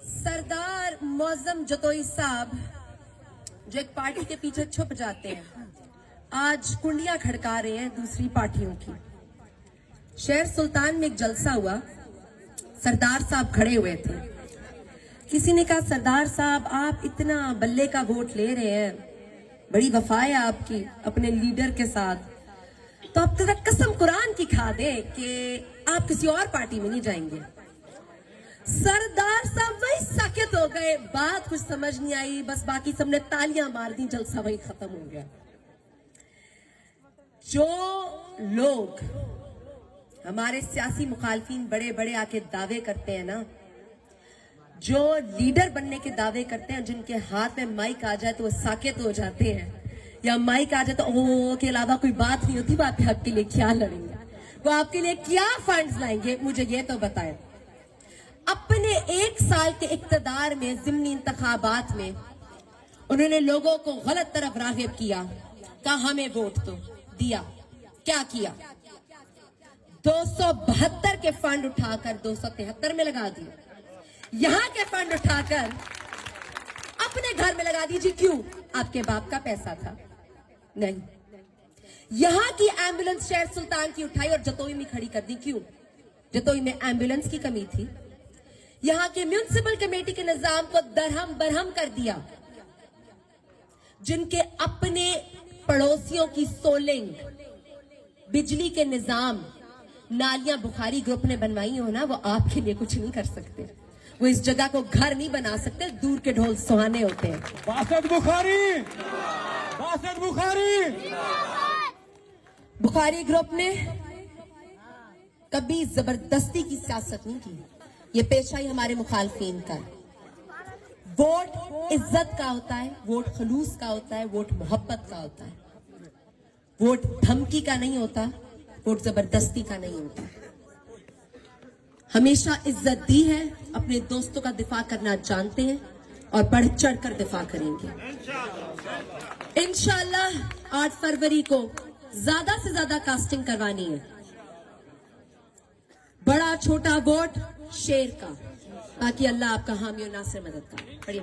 सरदार मौजम जतोई साहब जो एक पार्टी के पीछे छुप जाते हैं, आज कुंडियां खड़का रहे हैं दूसरी पार्टियों की। शहर सुल्तान में एक जलसा हुआ, सरदार साहब खड़े हुए थे। किसी ने कहा, सरदार साहब आप इतना बल्ले का वोट ले रहे हैं, बड़ी वफा है आपकी अपने लीडर के साथ, तो आप जरा कसम कुरान की खा दे कि आप किसी और पार्टी में नहीं जाएंगे। सरदार साहब वही साकित हो गए, बात कुछ समझ नहीं आई, बस बाकी सबने तालियां मार दी, जलसा वही खत्म हो गया। जो लोग हमारे सियासी मुखालफिन बड़े बड़े आके दावे करते हैं ना, जो लीडर बनने के दावे करते हैं, जिनके हाथ में माइक आ जाए तो वो साकित हो जाते हैं, या माइक आ जाए तो ओ के अलावा कोई बात नहीं होती, बात आपके लिए क्या लड़ेंगे, वो आपके लिए क्या फंड्स लाएंगे, मुझे ये तो बताएं। अपने 1 साल के इक्तदार में ज़िमनी इंतखाबात में उन्होंने लोगों को गलत तरफ राग़िब किया, कहा हमें वोट दो, दिया, क्या किया, 272 के फंड उठाकर 273 में लगा दिए, यहां के फंड उठाकर अपने घर में लगा दीजिए। क्यों? आपके बाप का पैसा था? नहीं। यहां की एम्बुलेंस शहर सुल्तान की उठाई और जतोई में खड़ी कर दी। क्यों? जतोई में एम्बुलेंस की कमी थी। यहां के म्युनिसिपल कमेटी के निजाम को दरहम बरहम कर दिया। जिनके अपने पड़ोसियों की सोलिंग, बिजली के निजाम, नालियां बुखारी ग्रुप ने बनवाई हो ना, वो आपके लिए कुछ नहीं कर सकते। वो इस जगह को घर नहीं बना सकते, दूर के ढोल सुहाने होते हैं। बासत बुखारी, बासत बुखारी, बुखारी ग्रुप ने कभी जबरदस्ती की सियासत नहीं की, ये पेशा ही हमारे मुखालफिन का है। वोट इज्जत का होता है, वोट खलूस का होता है, वोट मोहब्बत का होता है, वोट धमकी का नहीं होता, वोट जबरदस्ती का नहीं होता। हमेशा इज्जत दी है, अपने दोस्तों का दिफा करना जानते हैं और बढ़ चढ़ कर दिफा करेंगे इंशाअल्लाह। 8 फरवरी को ज्यादा से ज्यादा कास्टिंग करवानी है, बड़ा छोटा वोट शेर का, ताकि अल्लाह आपका हामी और नासिर मदद करे। बड़ी